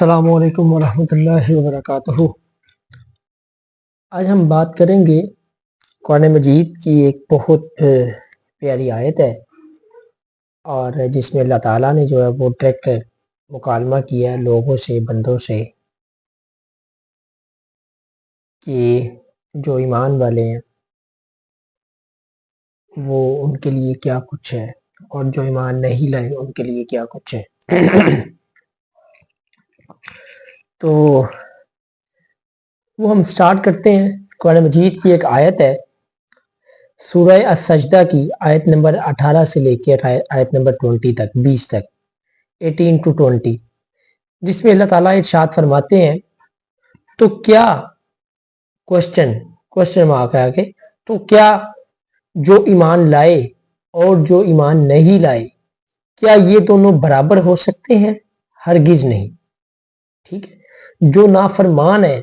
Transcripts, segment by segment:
السلام علیکم ورحمۃ اللہ وبرکاتہ۔ آج ہم بات کریں گے قرآن مجید کی ایک بہت پیاری آیت ہے، اور جس میں اللہ تعالیٰ نے جو ہے وہ ڈائریکٹ مکالمہ کیا ہے لوگوں سے، بندوں سے، کہ جو ایمان والے ہیں وہ ان کے لیے کیا کچھ ہے، اور جو ایمان نہیں لائے ان کے لیے کیا کچھ ہے۔ تو وہ ہم سٹارٹ کرتے ہیں۔ قرآن مجید کی ایک آیت ہے، سورہ السجدہ کی آیت نمبر 18 سے لے کے آیت نمبر 20 تک 18 to 20، جس میں اللہ تعالیٰ ارشاد فرماتے ہیں، تو کیا کوشچن مارک ہے کہ تو کیا جو ایمان لائے اور جو ایمان نہیں لائے، کیا یہ دونوں برابر ہو سکتے ہیں؟ ہرگز نہیں۔ ٹھیک ہے، جو نافرمان ہے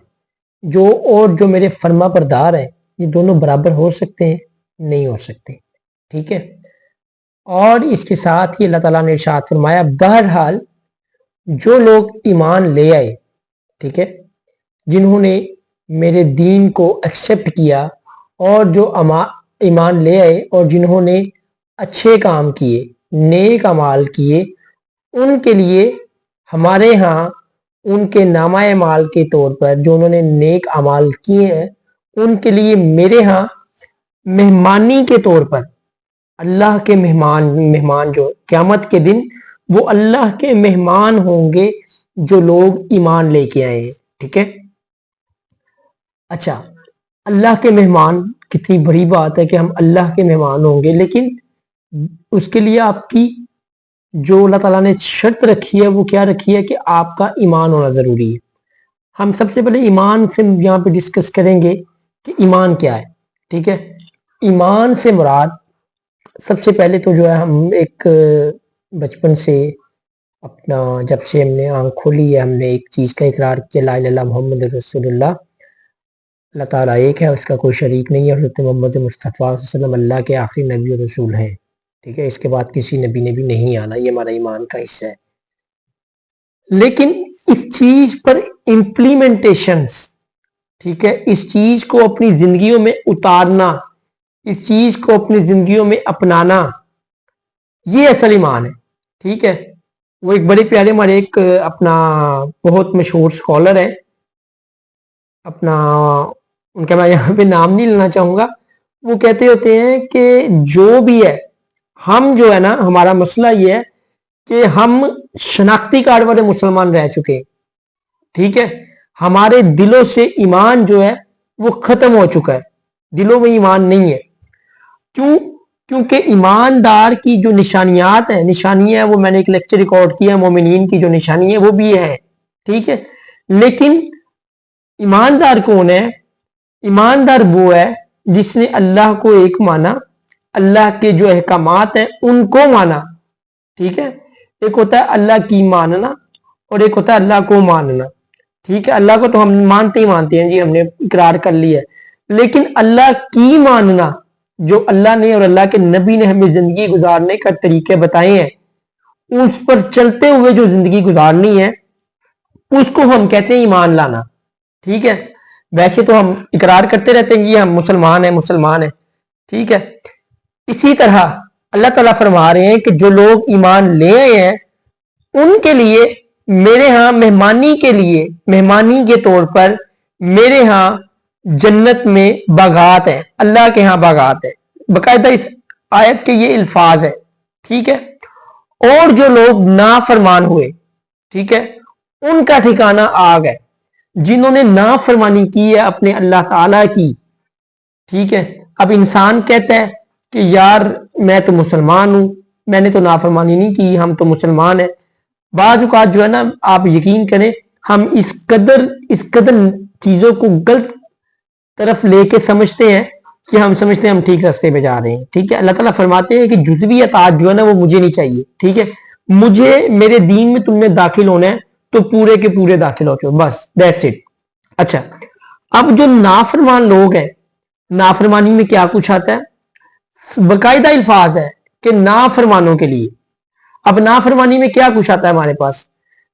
اور جو میرے فرما بردار ہیں، یہ دونوں برابر ہو سکتے ہیں؟ نہیں ہو سکتے۔ ٹھیک ہے، اور اس کے ساتھ ہی اللہ تعالیٰ نے ارشاد فرمایا، بہرحال جو لوگ ایمان لے آئے، ٹھیک ہے، جنہوں نے میرے دین کو ایکسیپٹ کیا، اور جو ایمان لے آئے اور جنہوں نے اچھے کام کیے، نیک اعمال کیے، ان کے لیے ہمارے ہاں ان کے نامہ اعمال کے طور پر جو انہوں نے نیک اعمال کیے ہیں، ان کے لیے میرے ہاں مہمانی کے طور پر، اللہ کے مہمان جو قیامت کے دن وہ اللہ کے مہمان ہوں گے جو لوگ ایمان لے کے آئے ہیں۔ ٹھیک ہے، اچھا، اللہ کے مہمان کتنی بڑی بات ہے کہ ہم اللہ کے مہمان ہوں گے، لیکن اس کے لیے آپ کی جو اللہ تعالیٰ نے شرط رکھی ہے وہ کیا رکھی ہے کہ آپ کا ایمان ہونا ضروری ہے۔ ہم سب سے پہلے ایمان سے یہاں پہ ڈسکس کریں گے کہ ایمان کیا ہے۔ ٹھیک ہے، ایمان سے مراد سب سے پہلے تو جو ہے ہم ایک بچپن سے اپنا جب سے ہم نے آنکھ کھولی ہے، ہم نے ایک چیز کا اقرار کیا، لا الہ الا اللہ محمد رسول اللہ، اللہ تعالیٰ ایک ہے، اس کا کوئی شریک نہیں ہے، حضرت محمد مصطفیٰ صلی اللہ علیہ وسلم اللہ کے آخری نبی و رسول ہیں۔ ٹھیک ہے، اس کے بعد کسی نبی نے بھی نہیں آنا، یہ ہمارا ایمان کا حصہ ہے۔ لیکن اس چیز پر امپلیمنٹیشنز، ٹھیک ہے، اس چیز کو اپنی زندگیوں میں اتارنا، اس چیز کو اپنی زندگیوں میں اپنانا، یہ اصل ایمان ہے۔ ٹھیک ہے، وہ ایک بڑے پیارے ہمارے ایک اپنا بہت مشہور سکولر ہے، اپنا ان کا میں یہاں پہ نام نہیں لینا چاہوں گا، وہ کہتے ہوتے ہیں کہ جو بھی ہے، ہم جو ہے نا، ہمارا مسئلہ یہ ہے کہ ہم شناختی کارڈ والے مسلمان رہ چکے ہیں۔ ٹھیک ہے، ہمارے دلوں سے ایمان جو ہے وہ ختم ہو چکا ہے، دلوں میں ایمان نہیں ہے۔ کیونکہ ایماندار کی جو نشانیات ہیں، نشانیاں وہ میں نے ایک لیکچر ریکارڈ کیا ہے، مومنین کی جو نشانی ہے وہ بھی ہے۔ ٹھیک ہے، لیکن ایماندار کون ہے؟ ایماندار وہ ہے جس نے اللہ کو ایک مانا، اللہ کے جو احکامات ہیں ان کو مانا۔ ٹھیک ہے، ایک ہوتا ہے اللہ کی ماننا اور ایک ہوتا ہے اللہ کو ماننا۔ ٹھیک ہے، اللہ کو تو ہم مانتے ہی مانتے ہیں، جی ہم نے اقرار کر لیا ہے، لیکن اللہ کی ماننا، جو اللہ نے اور اللہ کے نبی نے ہمیں زندگی گزارنے کا طریقے بتائے ہیں، اس پر چلتے ہوئے جو زندگی گزارنی ہے، اس کو ہم کہتے ہیں ایمان لانا۔ ٹھیک ہے، ویسے تو ہم اقرار کرتے رہتے ہیں کہ ہم مسلمان ہیں۔ ٹھیک ہے، اسی طرح اللہ تعالیٰ فرما رہے ہیں کہ جو لوگ ایمان لے آئے ہیں ان کے لیے میرے ہاں مہمانی کے طور پر میرے ہاں جنت میں باغات ہیں، اللہ کے ہاں باغات ہیں، باقاعدہ اس آیت کے یہ الفاظ ہے۔ ٹھیک ہے، اور جو لوگ نافرمان ہوئے، ٹھیک ہے، ان کا ٹھکانہ آگ ہے۔ جنہوں نے نافرمانی کی ہے اپنے اللہ تعالیٰ کی، ٹھیک ہے، اب انسان کہتا ہے کہ یار میں تو مسلمان ہوں، میں نے تو نافرمانی نہیں کی، ہم تو مسلمان ہیں۔ بعض اوقات جو ہے نا، آپ یقین کریں، ہم اس قدر چیزوں کو غلط طرف لے کے سمجھتے ہیں کہ ہم سمجھتے ہیں ہم ٹھیک راستے پہ جا رہے ہیں۔ ٹھیک ہے، اللہ تعالیٰ فرماتے ہیں کہ جزوی اطاعت جو ہے نا وہ مجھے نہیں چاہیے۔ ٹھیک ہے، مجھے میرے دین میں تم نے داخل ہونا ہے تو پورے کے پورے داخل ہو چکے، بس دیٹس اٹ۔ اچھا، اب جو نافرمان لوگ ہیں، نافرمانی میں کیا کچھ آتا ہے؟ باقاعدہ الفاظ ہے کہ نافرمانوں کے لیے۔ اب نافرمانی میں کیا کچھ آتا ہے ہمارے پاس؟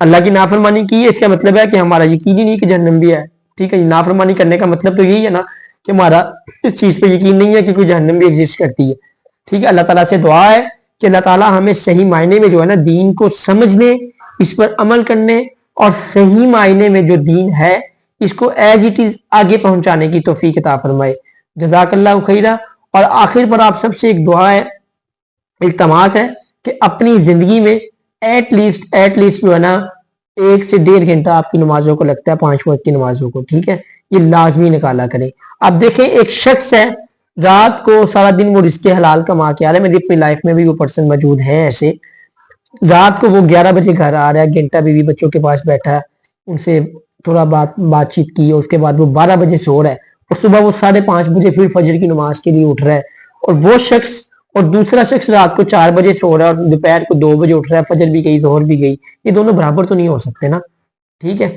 اللہ کی نافرمانی کی ہے، اس کا مطلب ہے کہ ہمارا یقین ہی نہیں کہ جہنم بھی ہے. ٹھیک ہے، نافرمانی کرنے کا مطلب تو یہی ہے نا کہ ہمارا اس چیز پہ یقین نہیں ہے کہ کوئی جہنم بھی ایگزسٹ کرتی ہے. ٹھیک ہے، اللہ تعالیٰ سے دعا ہے کہ اللہ تعالیٰ ہمیں صحیح معنی میں جو ہے نا دین کو سمجھنے، اس پر عمل کرنے، اور صحیح معنی میں جو دین ہے اس کو ایز اٹ از آگے پہنچانے کی توفیق عطا فرمائے. جزاک اللہ خیرہ. اور آخر پر آپ سب سے ایک دعا ہے، التماس ہے کہ اپنی زندگی میں ایٹ لیسٹ جو ہے نا 1 سے 1.5 گھنٹہ آپ کی نمازوں کو لگتا ہے، 5 وقت کی نمازوں کو، ٹھیک ہے، یہ لازمی نکالا کریں. اب دیکھیں ایک شخص ہے رات کو سارا دن وہ رزق حلال کما کے آ رہا ہے، میری اپنی لائف میں بھی وہ پرسن موجود ہیں ایسے. رات کو وہ 11 بجے گھر آ رہا ہے، گھنٹہ بیوی بچوں کے پاس بیٹھا ہے، ان سے تھوڑا بات چیت کی، اور اس کے بعد وہ 12 بجے سو رہا ہے، اور صبح وہ 5:30 بجے پھر فجر کی نماز کے لیے اٹھ رہا ہے. اور وہ شخص اور دوسرا شخص رات کو 4 بجے سو رہا ہے اور دوپہر کو 2 بجے اٹھ رہا ہے، فجر بھی گئی ظہر بھی گئی، یہ دونوں برابر تو نہیں ہو سکتے نا. ٹھیک ہے،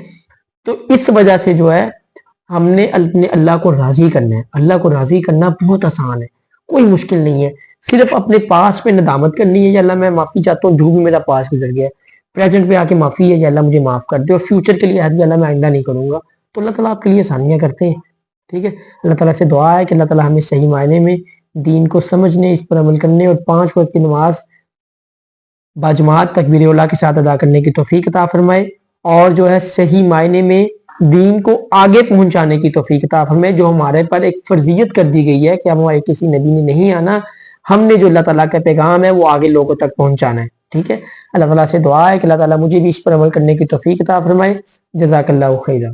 تو اس وجہ سے جو ہے ہم نے اپنے اللہ کو راضی کرنا ہے. اللہ کو راضی کرنا بہت آسان ہے، کوئی مشکل نہیں ہے. صرف اپنے پاس پہ ندامت کرنی ہے، یا اللہ میں معافی چاہتا ہوں جو بھی میرا پاس گزر گیا ہے، پریزنٹ پہ آ کے معافی ہے یا اللہ مجھے معاف کر دے، اور فیوچر کے لیے عہد یا اللہ میں آئندہ نہیں کروں گا. تو اللہ تعالیٰ آپ کے لیے آسانیاں کرتے ہیں. ٹھیک ہے، اللہ تعالیٰ سے دعا ہے کہ اللہ تعالیٰ ہمیں صحیح معنی میں دین کو سمجھنے، اس پر عمل کرنے، اور 5 وقت کی نماز باجماعت تکبیر اولیٰ کے ساتھ ادا کرنے کی توفیق عطا فرمائے، اور جو ہے صحیح معنی میں دین کو آگے پہنچانے کی توفیق عطا فرمائے. جو ہمارے پر ایک فرضیت کر دی گئی ہے کہ ہمارے کسی نبی نے نہیں آنا، ہم نے جو اللہ تعالیٰ کا پیغام ہے وہ آگے لوگوں تک پہنچانا ہے. ٹھیک ہے، اللہ تعالیٰ سے دعا ہے کہ اللہ تعالیٰ مجھے بھی اس پر عمل کرنے کی توفیق عطا فرمائے. جزاک اللہ خیرہ.